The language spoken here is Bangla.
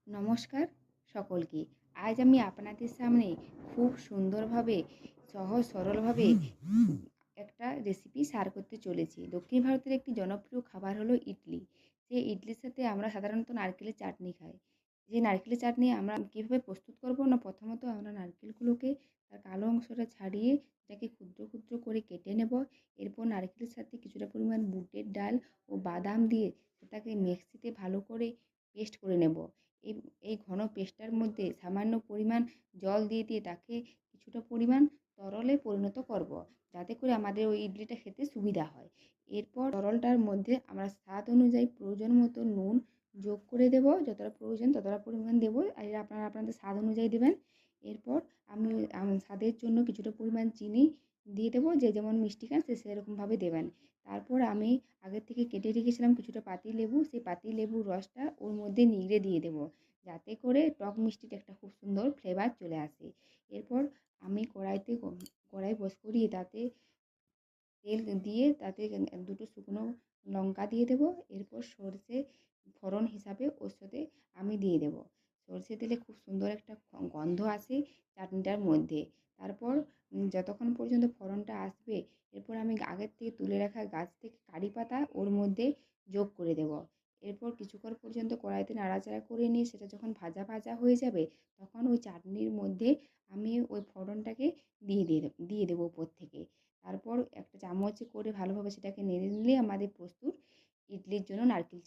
নমস্কার সকলকে। আজ আমি আপনাদের সামনে খুব সুন্দরভাবে সহজ সরলভাবে একটা রেসিপি শেয়ার করতে চলেছি। দক্ষিণ ভারতের একটি জনপ্রিয় খাবার হলো ইডলি। যে ইডলির সাথে আমরা সাধারণত নারকেলের চাটনি খাই। যে নারকেলের চাটনি আমরা কীভাবে প্রস্তুত করব না, প্রথমত আমরা নারকেলগুলোকে তার কালো অংশটা ছাড়িয়ে সেটাকে ক্ষুদ্র ক্ষুদ্র করে কেটে নেব। এরপর নারকেলের সাথে কিছুটা পরিমাণ বুটের ডাল ও বাদাম দিয়ে সেটাকে মিক্সিতে ভালো করে পেস্ট করে নেব। এই এই ঘন পেস্টটার মধ্যে সামান্য পরিমাণ জল দিয়ে তাকে কিছুটা পরিমাণ তরলে পরিণত করব, যাতে করে আমাদের ওই ইডলিটা খেতে সুবিধা হয়। এরপর তরলটার মধ্যে আমরা স্বাদ অনুযায়ী প্রয়োজন মতো নুন যোগ করে দেব। যতটা প্রয়োজন ততটা পরিমাণ দেব, আর আপনারা আপনাদের স্বাদ অনুযায়ী দেবেন। এরপর আমি স্বাদের জন্য কিছুটা পরিমাণ চিনি দিয়ে দেবো, যে যেমন মিষ্টি খান সে সেরকমভাবে দেবেন। তারপর আমি আগের থেকে কেটে রেখেছিলাম কিছুটা পাতিলেবু, সেই পাতিলেবুর রসটা ওর মধ্যে নিংড়ে দিয়ে দেবো, যাতে করে টক মিষ্টির একটা খুব সুন্দর ফ্লেভার চলে আসে। এরপর আমি কড়াই করিয়ে তাতে তেল দিয়ে তাতে দুটো শুকনো লঙ্কা দিয়ে দেবো। এরপর সর্ষে ফোড়ন হিসাবে ওর সাথে আমি দিয়ে দেবো। সর্ষে দিলে খুব সুন্দর একটা গন্ধ আসে চাটনিটার মধ্যে। তারপর যতক্ষণ পর্যন্ত ফোড়নটা আসবে, এরপর আমি আগের থেকে তুলে রাখা গাছ থেকে কারি পাতা ওর মধ্যে যোগ করে দেবো। এরপর কিছুক্ষণ পর্যন্ত কড়াইতে নাড়াচাড়া করে নিয়ে সেটা যখন ভাজা ভাজা হয়ে যাবে, তখন ওই চাটনির মধ্যে আমি ওই ফোড়নটাকে দিয়ে দেবো উপর থেকে। তারপর একটা চামচে করে ভালোভাবে সেটাকে নেড়ে নিলে আমাদের প্রস্তুত ইডলির জন্য নারকেল